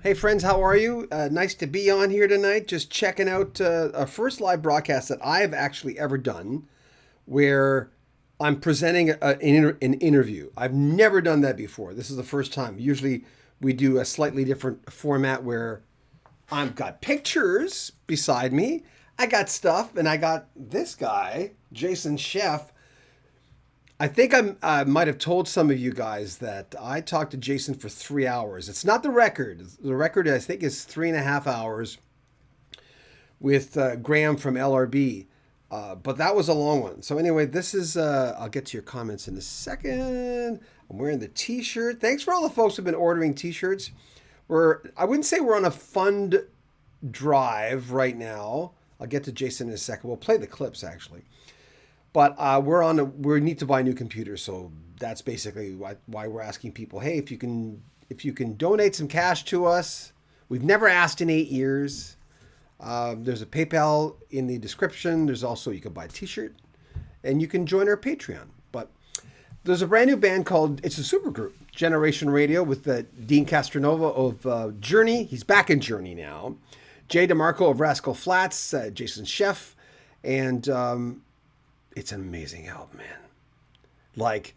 Hey friends, how are you? Nice to be on here tonight. Just checking out a first live broadcast that I've actually ever done where I'm presenting an interview. I've never done that before. This is the first time. Usually we do a slightly different format where I've got pictures beside me. I got stuff, and I got this guy, Jason Scheff. I think I might have told some of you guys that I talked to Jason for 3 hours. It's not the record. The record, I think, is 3.5 hours with Graham from LRB. But that was a long one. So anyway, this is, I'll get to your comments in a second. I'm wearing the t-shirt. Thanks for all the folks who've been ordering t-shirts. I wouldn't say we're on a fund drive right now. I'll get to Jason in a second. We'll play the clips, actually. But we need to buy new computers, so that's basically why we're asking people, hey, if you can donate some cash to us. We've never asked in 8 years. There's a PayPal in the description. There's also, you can buy a t-shirt, and you can join our Patreon. But there's a brand new band called, it's a supergroup, Generation Radio, with Dean Castronova of Journey. He's back in Journey now. Jay DeMarco of Rascal Flatts, Jason Scheff, and it's an amazing album, man. Like,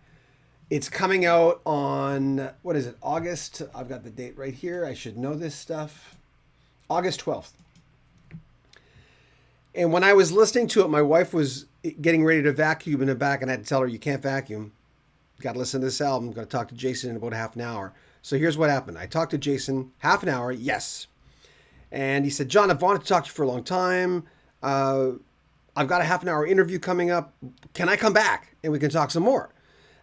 it's coming out on, what is it, August? I've got the date right here. I should know this stuff. August 12th. And when I was listening to it, my wife was getting ready to vacuum in the back, and I had to tell her, you can't vacuum. You got to listen to this album. I'm going to talk to Jason in about half an hour. So here's what happened. I talked to Jason, half an hour, yes. And he said, John, I've wanted to talk to you for a long time. I've got a half an hour interview coming up. Can I come back and we can talk some more?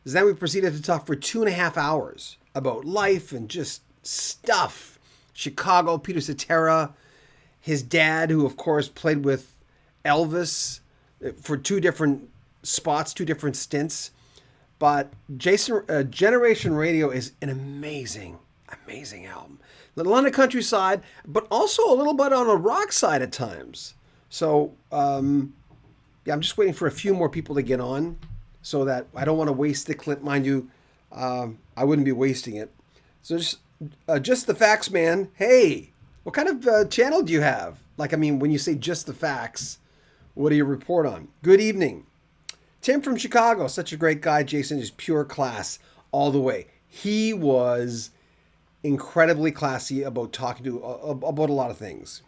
Then we proceeded to talk for 2.5 hours about life and just stuff. Chicago, Peter Cetera, his dad, who of course played with Elvis for 2 different spots, 2 different stints. But Generation Radio is an amazing album. A little on the countryside, but also a little bit on a rock side at times. So, yeah, I'm just waiting for a few more people to get on so that I don't want to waste the clip. Mind you, I wouldn't be wasting it. So just the facts, man. Hey, what kind of channel do you have? Like, I mean, when you say just the facts, what do you report on? Good evening. Tim from Chicago, such a great guy. Jason is pure class all the way. He was incredibly classy about talking to about a lot of things.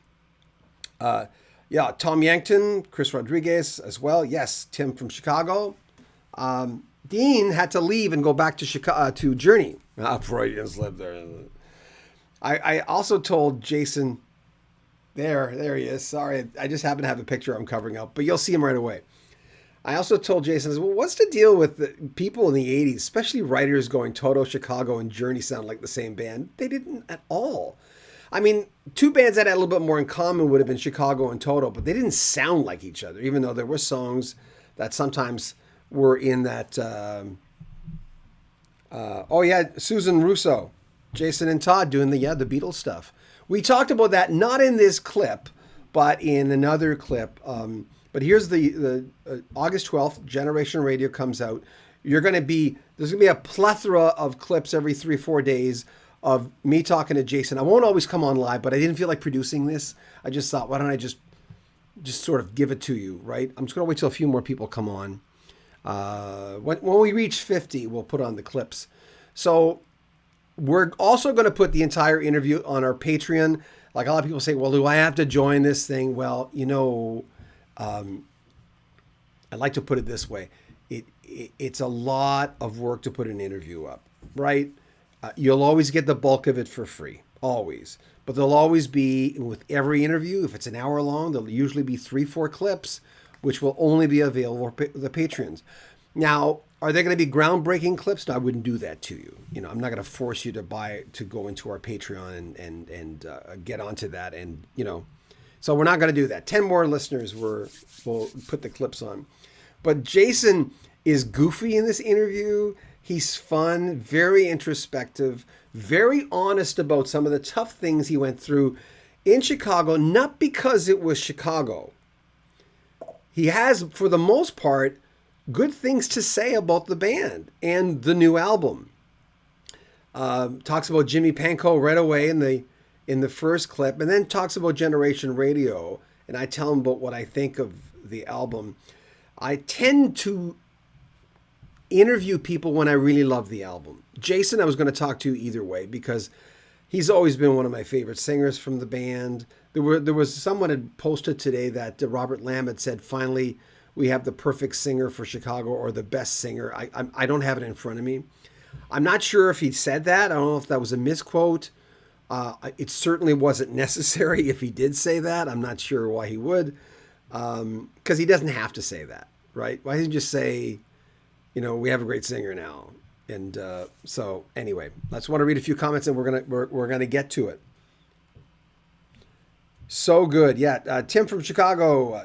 Yeah, Tom Yankton, Chris Rodriguez as well. Yes, Tim from Chicago. Dean had to leave and go back to Chicago to Journey. Freudians live there. I also told Jason, there he is. Sorry, I just happen to have a picture I'm covering up, but you'll see him right away. I also told Jason, well, what's the deal with the people in the 80s, especially writers going Toto, Chicago, and Journey sound like the same band? They didn't at all. I mean, 2 bands that had a little bit more in common would have been Chicago and Toto, but they didn't sound like each other, even though there were songs that sometimes were in that. Oh yeah, Susan Russo, Jason and Todd doing the Beatles stuff. We talked about that not in this clip, but in another clip. But here's the August 12th, Generation Radio comes out. There's going to be a plethora of clips every 3-4 days of me talking to Jason. I won't always come on live, but I didn't feel like producing this. I just thought, why don't I just sort of give it to you, right? I'm just going to wait till a few more people come on. When we reach 50, we'll put on the clips. So we're also going to put the entire interview on our Patreon. Like a lot of people say, well, do I have to join this thing? Well, I'd like to put it this way. It's a lot of work to put an interview up, right? You'll always get the bulk of it for free, always. But there'll always be, with every interview, if it's an hour long, there'll usually be 3-4 clips, which will only be available for the patrons. Now, are there going to be groundbreaking clips? No, I wouldn't do that to you. I'm not going to force you to go into our Patreon and get onto that. And, so we're not going to do that. 10 more listeners will put the clips on. But Jason is goofy in this interview. He's fun, very introspective, very honest about some of the tough things he went through in Chicago, not because it was Chicago. He has, for the most part, good things to say about the band and the new album. Talks about Jimmy Pankow right away in in the first clip, and then talks about Generation Radio, and I tell him about what I think of the album. I tend to interview people when I really love the album. Jason, I was going to talk to either way because he's always been one of my favorite singers from the band. There was someone had posted today that Robert Lamb had said, finally, we have the perfect singer for Chicago, or the best singer. I don't have it in front of me. I'm not sure if he said that. I don't know if that was a misquote. It certainly wasn't necessary if he did say that. I'm not sure why he would, because he doesn't have to say that, right? Why doesn't he just say, we have a great singer now? And so anyway, I just want to read a few comments, and we're gonna get to it. So good, yeah. Tim from Chicago,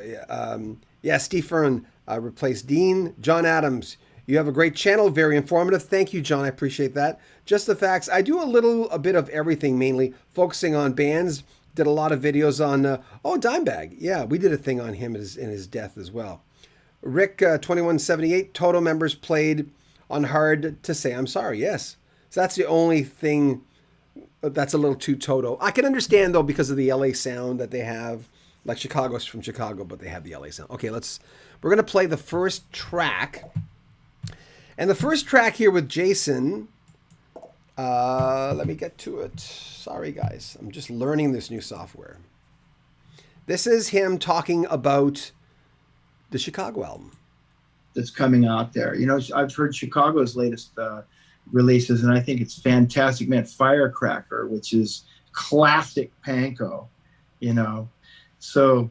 yeah. Steve Fern replaced Dean. John Adams, you have a great channel, very informative. Thank you, John. I appreciate that. Just the Facts. I do a bit of everything, mainly focusing on bands. Did a lot of videos on Dimebag. Yeah, we did a thing on him in his death as well. Rick 2178, Toto members played on Hard to Say I'm Sorry. Yes. So that's the only thing that's a little too Toto. I can understand, though, because of the LA sound that they have. Like Chicago's from Chicago, but they have the LA sound. Okay, we're going to play the first track. And the first track here with Jason, let me get to it. Sorry, guys. I'm just learning this new software. This is him talking about the Chicago album that's coming out there. I've heard Chicago's latest releases, and I think it's fantastic. Man, Firecracker, which is classic panko, So,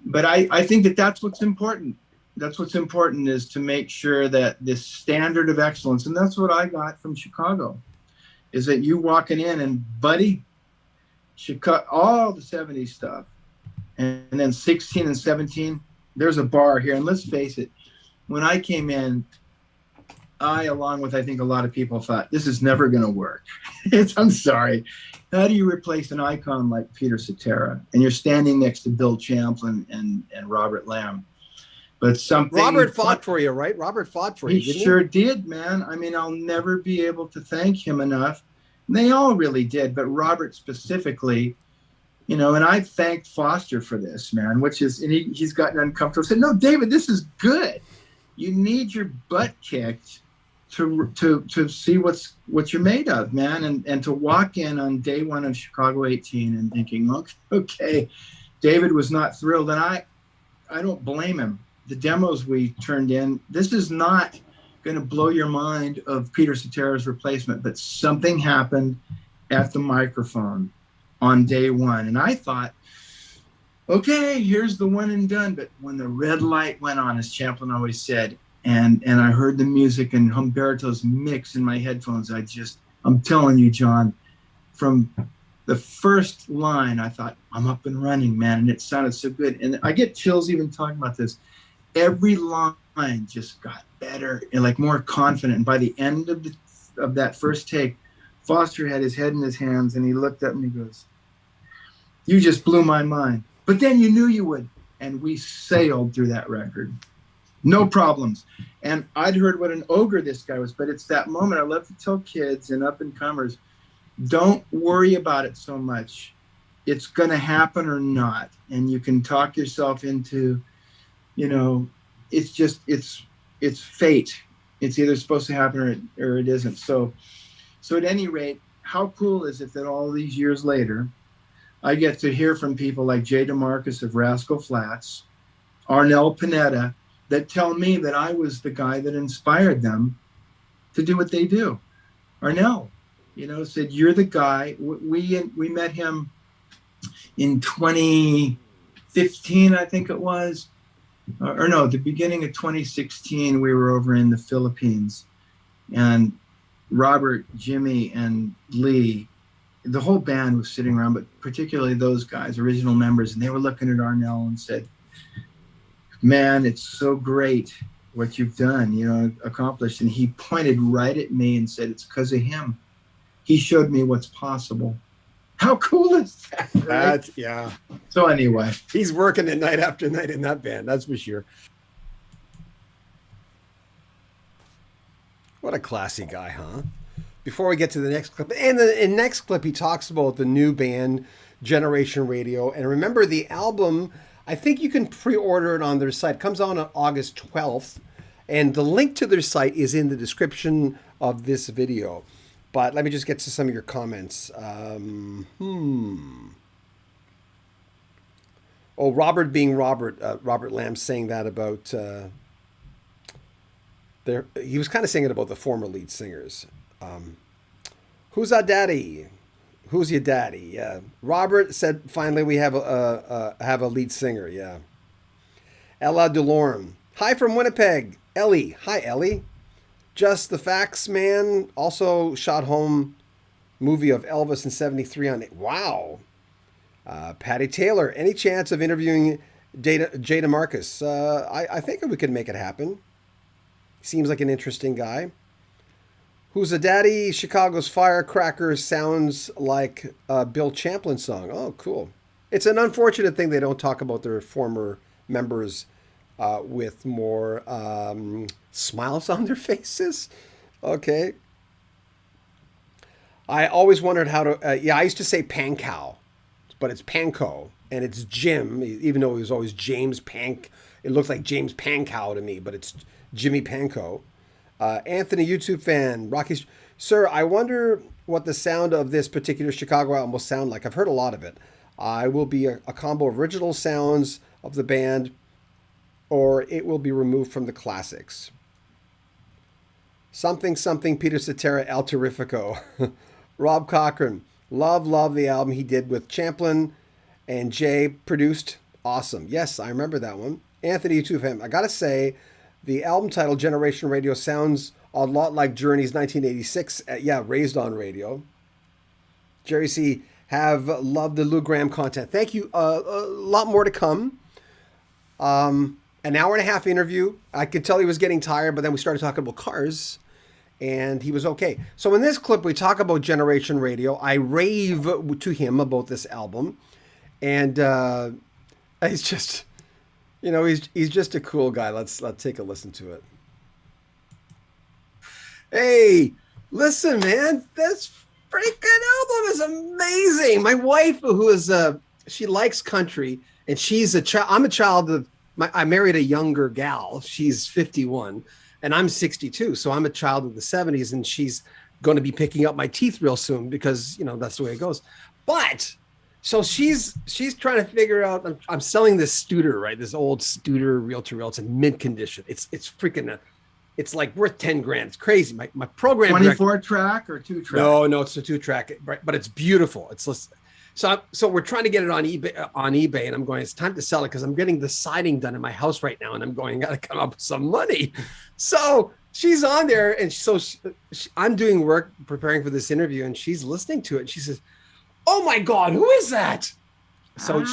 but I think that's what's important. That's what's important, is to make sure that this standard of excellence, and that's what I got from Chicago, is that you walking in and, buddy, Chicago, all the 70s stuff, and then 16 and 17, there's a bar here. And let's face it, when I came in, I, along with I think a lot of people, thought this is never going to work. I'm sorry. How do you replace an icon like Peter Cetera? And you're standing next to Bill Champlin and Robert Lamb. But Robert fought for you, right? Robert fought for you. He sure did, man. I mean, I'll never be able to thank him enough. And they all really did, but Robert specifically, and I thanked Foster for this, man, and he's gotten uncomfortable. I said, no, David, this is good. You need your butt kicked to see what you're made of, man, and to walk in on day one of Chicago 18 and thinking, okay, David was not thrilled, and I don't blame him. The demos we turned in, this is not going to blow your mind of Peter Cetera's replacement, but something happened at the microphone on day one, and I thought, okay, here's the one and done. But when the red light went on, as Champlin always said, and I heard the music and Humberto's mix in my headphones, I'm telling you, John, from the first line, I thought, I'm up and running, man. And it sounded so good. And I get chills even talking about this. Every line just got better and like more confident. And by the end of that first take, Foster had his head in his hands and he looked up and he goes, you just blew my mind. But then you knew you would. And we sailed through that record. No problems. And I'd heard what an ogre this guy was, but it's that moment. I love to tell kids and up and comers, don't worry about it so much. It's going to happen or not. And you can talk yourself into, it's just, it's fate. It's either supposed to happen or it isn't. So at any rate, how cool is it that all these years later, I get to hear from people like Jay DeMarcus of Rascal Flatts, Arnel Pineda, that tell me that I was the guy that inspired them to do what they do. Arnel, said, you're the guy. We met him in 2015, I think it was. Or no, the beginning of 2016, we were over in the Philippines. And Robert, Jimmy, and Lee, the whole band was sitting around, but particularly those guys, original members, and they were looking at Arnel and said, man, it's so great what you've done, accomplished. And he pointed right at me and said, it's because of him. He showed me what's possible. How cool is that? Right? Yeah. So anyway. He's working it night after night in that band, that's for sure. What a classy guy, huh? before we get to the next clip, and the next clip, he talks about the new band, Generation Radio. And remember, the album, I think you can pre-order it on their site. It comes on August 12th. And the link to their site is in the description of this video. But let me just get to some of your comments. Oh, Robert being Robert. Robert Lamb saying that about... he was kind of saying it about the former lead singers. Who's our daddy? Who's your daddy? Yeah. Robert said, finally, we have a lead singer. Yeah. Ella DeLorme. Hi from Winnipeg. Ellie. Hi, Ellie. Just the Facts Man also shot home movie of Elvis in 73 on it. Wow. Patty Taylor. Any chance of interviewing Jada Marcus? I think we could make it happen. Seems like an interesting guy. Who's a Daddy? Chicago's Firecracker sounds like a Bill Champlin song. Oh, cool. It's an unfortunate thing they don't talk about their former members with more smiles on their faces. Okay. I always wondered how to... I used to say Pankow, but it's Panko, and it's Jim, even though he was always James Pank. It looks like James Pankow to me, but it's Jimmy Panko. Anthony, YouTube fan. Rocky, sir, I wonder what the sound of this particular Chicago album will sound like. I've heard a lot of it. I will be a combo of original sounds of the band, or it will be removed from the classics. Something, Peter Cetera, El Terrifico. Rob Cochran. Love the album he did with Champlin and Jay produced. Awesome. Yes, I remember that one. Anthony, YouTube fan. I gotta say, the album title, Generation Radio, sounds a lot like Journey's 1986. Raised on Radio. Jerry C. have loved the Lou Graham content. Thank you. A lot more to come. An hour and a half interview. I could tell he was getting tired, but then we started talking about cars, and he was okay. So in this clip, we talk about Generation Radio. I rave to him about this album, and he's just, he's just a cool guy. Let's take a listen to it. Hey, listen, man, this freaking album is amazing. My wife, who is she likes country, and she's a child. I'm a child of. I married a younger gal. She's 51 and I'm 62. So I'm a child of the 70s, and she's going to be picking up my teeth real soon because, that's the way it goes. But so she's trying to figure out, I'm selling this Studer, right? This old Studer reel-to-reel. It's in mint condition. It's freaking, it's like worth 10 grand. It's crazy. My program 24 track or 2-track? No, it's a 2-track, but it's beautiful. So we're trying to get it on eBay, and I'm going, it's time to sell it because I'm getting the siding done in my house right now, and I'm going, got to come up with some money. So she's on there, and I'm doing work preparing for this interview, and she's listening to it, and she says, "Oh my God, who is that?" So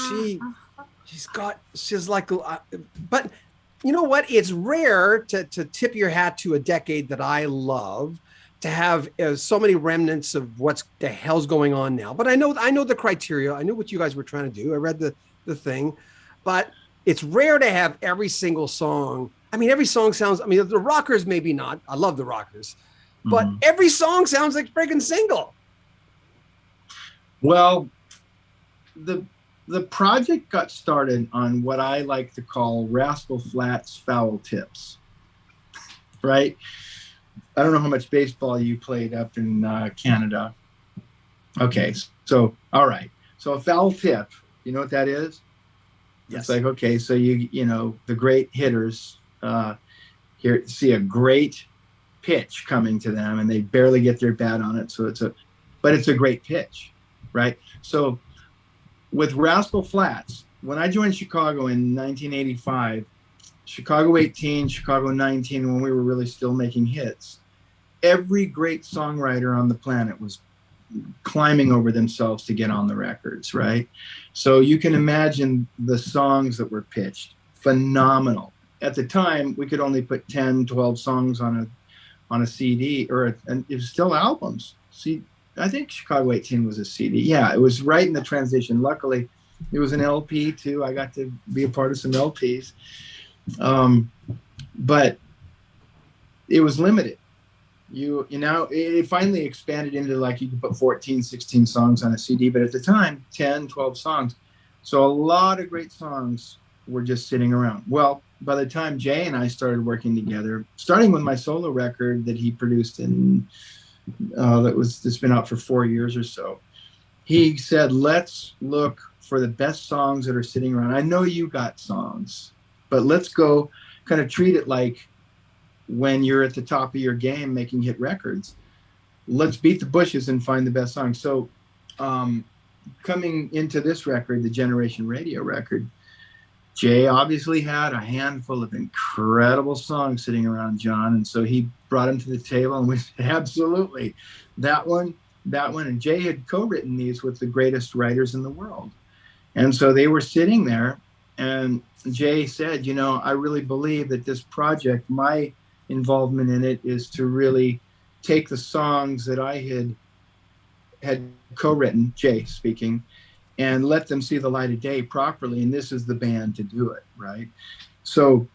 she's like, but you know what? It's rare to tip your hat to a decade that I love, to have so many remnants of what the hell's going on now. But I know the criteria. I knew what you guys were trying to do. I read the thing, but it's rare to have every single song. I mean, every song sounds, the Rockers, maybe not. I love the Rockers, but every song sounds like freaking single. Well, the project got started on what I like to call Rascal Flatts foul tips, right? I don't know how much baseball you played up in Canada. Okay, so all right. So a foul tip, you know what that is? Yes. It's like, okay, so the great hitters here see a great pitch coming to them, and they barely get their bat on it. So it's a great pitch, right? So with Rascal Flatts, when I joined Chicago in 1985, Chicago 18, Chicago 19, when we were really still making hits, every great songwriter on the planet was climbing over themselves to get on the records, right? So you can imagine the songs that were pitched, phenomenal. At the time, we could only put 10, 12 songs on a CD, and it was still albums. See, I think Chicago 18 was a CD. Yeah, it was right in the transition. Luckily, it was an LP too. I got to be a part of some LPs. But it was limited. You know, it finally expanded into like you could put 14, 16 songs on a CD, but at the time, 10, 12 songs. So a lot of great songs were just sitting around. Well, by the time Jay and I started working together, starting with my solo record that he produced in that's been out for 4 years or so, he said, let's look for the best songs that are sitting around. I know you got songs, but let's go kind of treat it like when you're at the top of your game making hit records. Let's beat the bushes and find the best songs. So coming into this record, the Generation Radio record, Jay obviously had a handful of incredible songs sitting around John. And so he brought them to the table and we said, absolutely, that one. And Jay had co-written these with the greatest writers in the world. And so they were sitting there and Jay said, you know, I really believe that this project, my involvement in it is to really take the songs that I had co-written, Jay speaking, and let them see the light of day properly. And this is the band to do it, right? So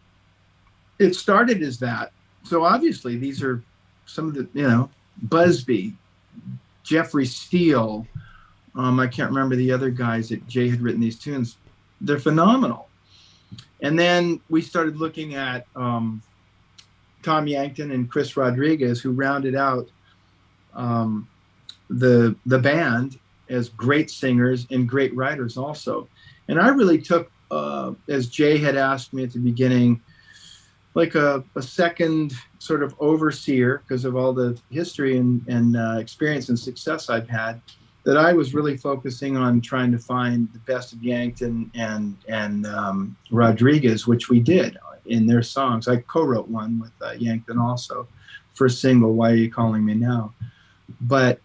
it started as that. So obviously these are some of the, you know, Busby, Jeffrey Steele, I can't remember the other guys that Jay had written these tunes. They're phenomenal. And then we started looking at Tom Yankton and Chris Rodriguez, who rounded out the band as great singers and great writers also. And I really took, as Jay had asked me at the beginning, like a second sort of overseer because of all the history and experience and success I've had, that I was really focusing on trying to find the best of Yankton and Rodriguez, which we did in their songs. I co-wrote one with Yankton also, first single, Why Are You Calling Me Now? But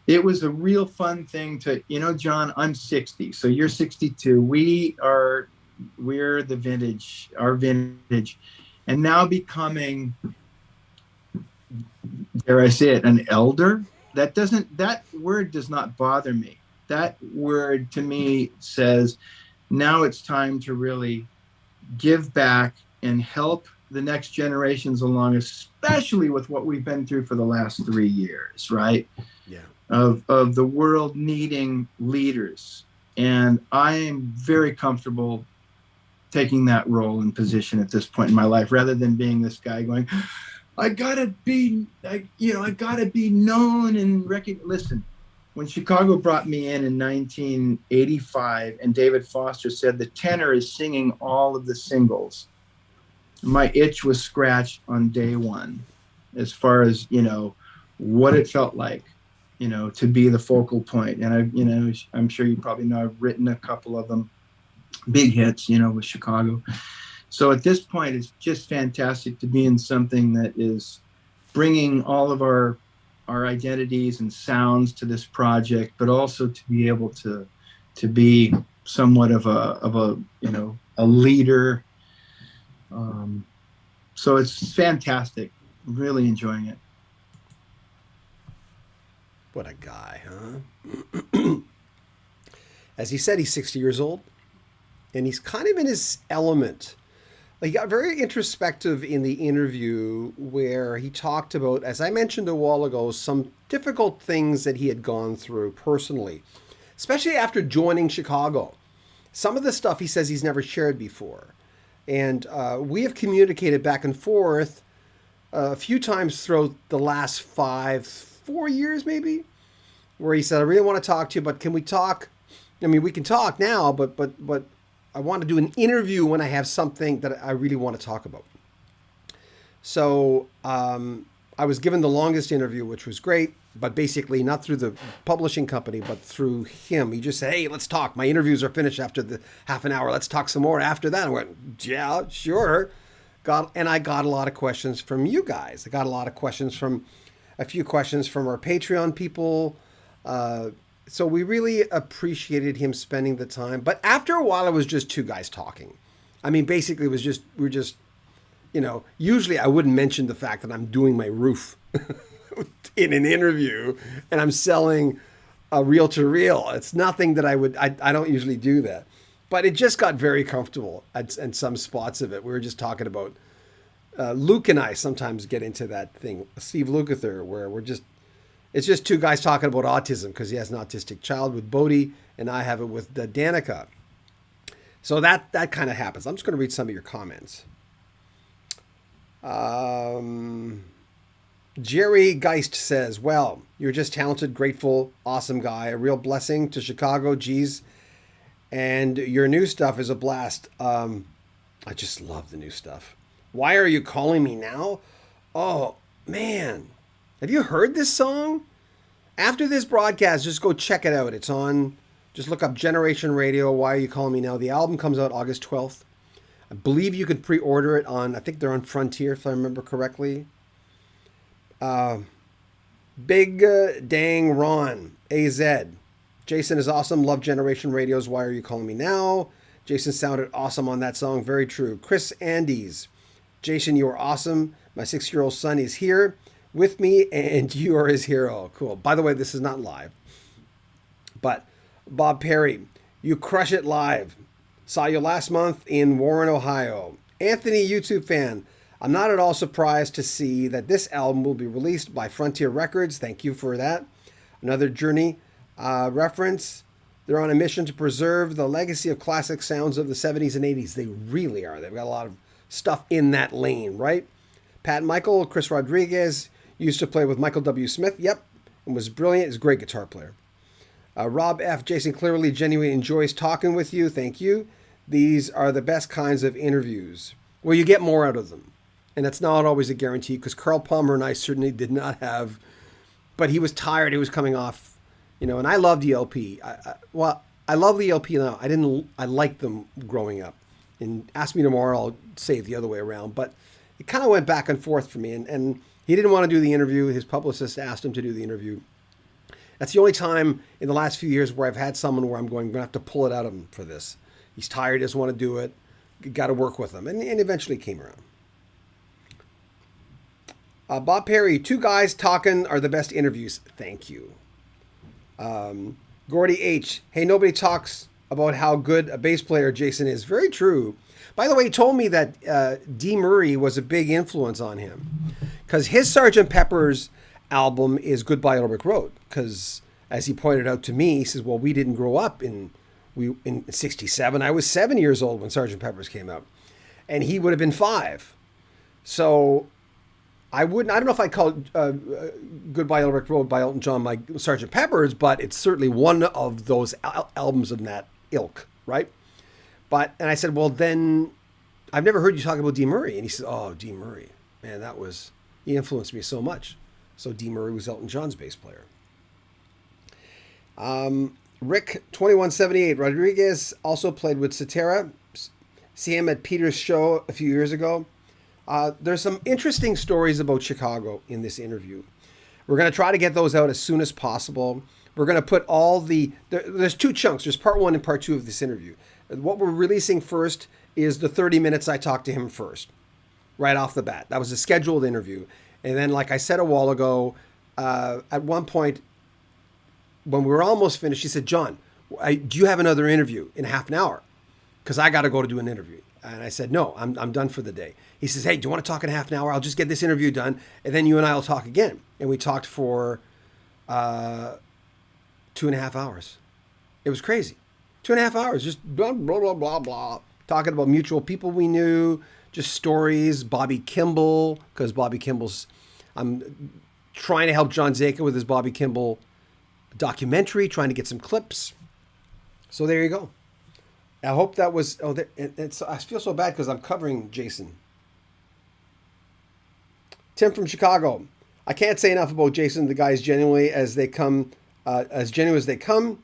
it was a real fun thing to, you know, John, I'm 60, so you're 62. We're the vintage, our vintage, and now becoming, dare I say it, an elder. That word does not bother me. That word to me says, now it's time to really give back and help the next generations along, especially with what we've been through for the last 3 years, right? Yeah. Of the world needing leaders. And I am very comfortable taking that role and position at this point in my life, rather than being this guy going, I gotta be known and recognized. Listen, when Chicago brought me in 1985 and David Foster said the tenor is singing all of the singles, my itch was scratched on day one, as far as, you know, what it felt like, you know, to be the focal point. And I'm sure you probably know, I've written a couple of them, big hits, you know, with Chicago. So at this point, it's just fantastic to be in something that is bringing all of our identities and sounds to this project, but also to be able to be somewhat of a you know, a leader. So it's fantastic. Really enjoying it. What a guy, huh? As he said, he's 60 years old, and he's kind of in his element. Like, he got very introspective in the interview where he talked about, as I mentioned a while ago, some difficult things that he had gone through personally, especially after joining Chicago. Some of the stuff he says he's never shared before. And we have communicated back and forth a few times throughout the last 4 years maybe, where he said, I really want to talk to you, but can we talk? I mean, we can talk now, but I want to do an interview when I have something that I really want to talk about. So I was given the longest interview, which was great, but basically not through the publishing company, but through him. He just said, hey, let's talk. My interviews are finished after the half an hour. Let's talk some more after that. I went, yeah, sure. And I got a lot of questions from you guys. I got a few questions from our Patreon people. So we really appreciated him spending the time. But after a while, it was just two guys talking. I mean, basically, it was just, we're just, you know, usually I wouldn't mention the fact that I'm doing my roof in an interview and I'm selling a reel-to-reel. It's nothing that I don't usually do that. But it just got very comfortable in some spots of it. We were just talking about Luke and I sometimes get into that thing, Steve Lukather, where it's just two guys talking about autism because he has an autistic child with Bodhi, and I have it with Danica. So that kind of happens. I'm just going to read some of your comments. Jerry Geist says, well, you're just talented, grateful, awesome guy. A real blessing to Chicago. Geez. And your new stuff is a blast. I just love the new stuff. Why Are You Calling Me Now? Oh, man. Have you heard this song? After this broadcast, just go check it out. It's on, just look up Generation Radio, Why Are You Calling Me Now? The album comes out August 12th. I believe you could pre-order it on, I think they're on Frontier, if I remember correctly. Big Dang Ron, AZ. Jason is awesome. Love Generation Radio's Why Are You Calling Me Now? Jason sounded awesome on that song. Very true. Chris Andes. Jason, you are awesome. My 6-year-old son is here with me, and you are his hero. Cool. By the way, this is not live. But Bob Perry, you crush it live. Saw you last month in Warren, Ohio. Anthony, YouTube fan. I'm not at all surprised to see that this album will be released by Frontier Records. Thank you for that. Another Journey reference. They're on a mission to preserve the legacy of classic sounds of the 70s and 80s. They really are. They've got a lot of stuff in that lane, right? Pat Michael, Chris Rodriguez, used to play with Michael W. Smith. Yep, and was brilliant. He's a great guitar player. Rob F. Jason clearly genuinely enjoys talking with you. Thank you. These are the best kinds of interviews. Well, you get more out of them. And that's not always a guarantee, because Carl Palmer and I certainly did not have, but he was tired. He was coming off, and I loved the LP. I love the LP now. I liked them growing up. And Ask Me Tomorrow, I'll say it the other way around. But it kind of went back and forth for me. And he didn't want to do the interview. His publicist asked him to do the interview. That's the only time in the last few years where I've had someone where I'm going to have to pull it out of him for this. He's tired, doesn't want to do it. Got to work with him. And eventually came around. Bob Perry, two guys talking are the best interviews. Thank you. Gordy H. Hey, nobody talks about how good a bass player Jason is. Very true. By the way, he told me that Dee Murray was a big influence on him, because his Sgt. Pepper's album is Goodbye Yellow Brick Road. Because as he pointed out to me, he says, well, we didn't grow up in 67. I was 7 years old when Sgt. Pepper's came out, and he would have been 5. So I don't know if I call Goodbye Yellow Brick Road by Elton John my Sgt. Pepper's, but it's certainly one of those albums of that ilk, right? And I said, well, then I've never heard you talk about Dee Murray. And he said, oh, Dee Murray, man, he influenced me so much. So Dee Murray was Elton John's bass player. Rick 2178 Rodriguez also played with Cetera. See him at Peter's show a few years ago. There's some interesting stories about Chicago in this interview. We're going to try to get those out as soon as possible. We're going to put there's 2 chunks. There's part 1 and part 2 of this interview. What we're releasing first is the 30 minutes I talked to him first, right off the bat. That was a scheduled interview. And then, like I said a while ago, at one point, when we were almost finished, he said, John, do you have another interview in half an hour? Because I got to go to do an interview. And I said, no, I'm done for the day. He says, hey, do you want to talk in half an hour? I'll just get this interview done, and then you and I will talk again. And we talked for 2.5 hours. It was crazy. 2.5 hours, just blah, blah, blah, blah, blah. Talking about mutual people we knew, just stories, Bobby Kimball, because Bobby Kimball's, I'm trying to help John Zaka with his Bobby Kimball documentary, trying to get some clips. So there you go. I hope that was, I feel so bad because I'm covering Jason. Tim from Chicago. I can't say enough about Jason. The guy is genuinely as genuine as they come.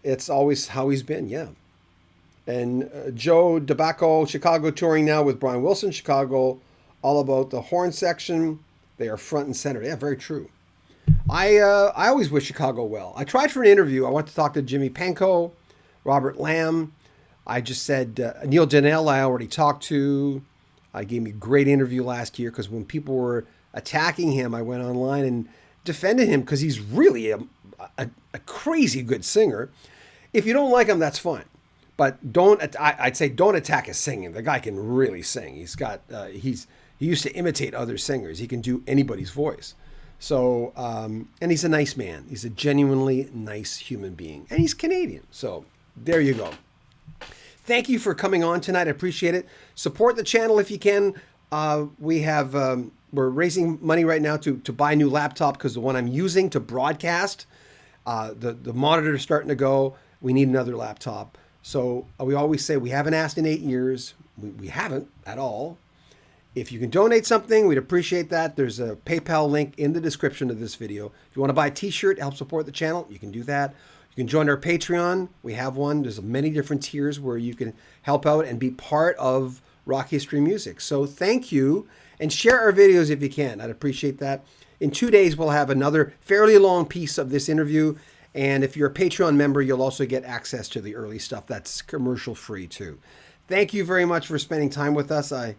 It's always how he's been, yeah. And Joe DeBacco, Chicago touring now with Brian Wilson, Chicago, all about the horn section. They are front and center. Yeah, very true. I always wish Chicago well. I tried for an interview. I went to talk to Jimmy Pankow, Robert Lamb. I just said, Neil Janelle I already talked to. I gave me a great interview last year because when people were attacking him, I went online and defended him because he's really a crazy good singer. If you don't like him, that's fine. But I'd say don't attack his singing. The guy can really sing. He's got, He used to imitate other singers. He can do anybody's voice. So, and he's a nice man. He's a genuinely nice human being. And he's Canadian. So there you go. Thank you for coming on tonight. I appreciate it. Support the channel if you can. We're raising money right now to buy a new laptop because the one I'm using to broadcast, the monitor is starting to go. We need another laptop. So we always say we haven't asked in 8 years. We haven't at all. If you can donate something, we'd appreciate that. There's a PayPal link in the description of this video. If you want to buy a t-shirt, help support the channel, you can do that. You can join our Patreon. We have one. There's many different tiers where you can help out and be part of Rock History Music. So thank you, and share our videos if you can. I'd appreciate that. In 2 days, we'll have another fairly long piece of this interview. And if you're a Patreon member, you'll also get access to the early stuff that's commercial free too. Thank you very much for spending time with us. I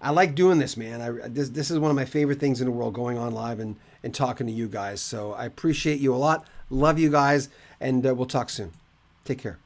like doing this, man. This is one of my favorite things in the world, going on live and talking to you guys. So I appreciate you a lot. Love you guys, and we'll talk soon. Take care.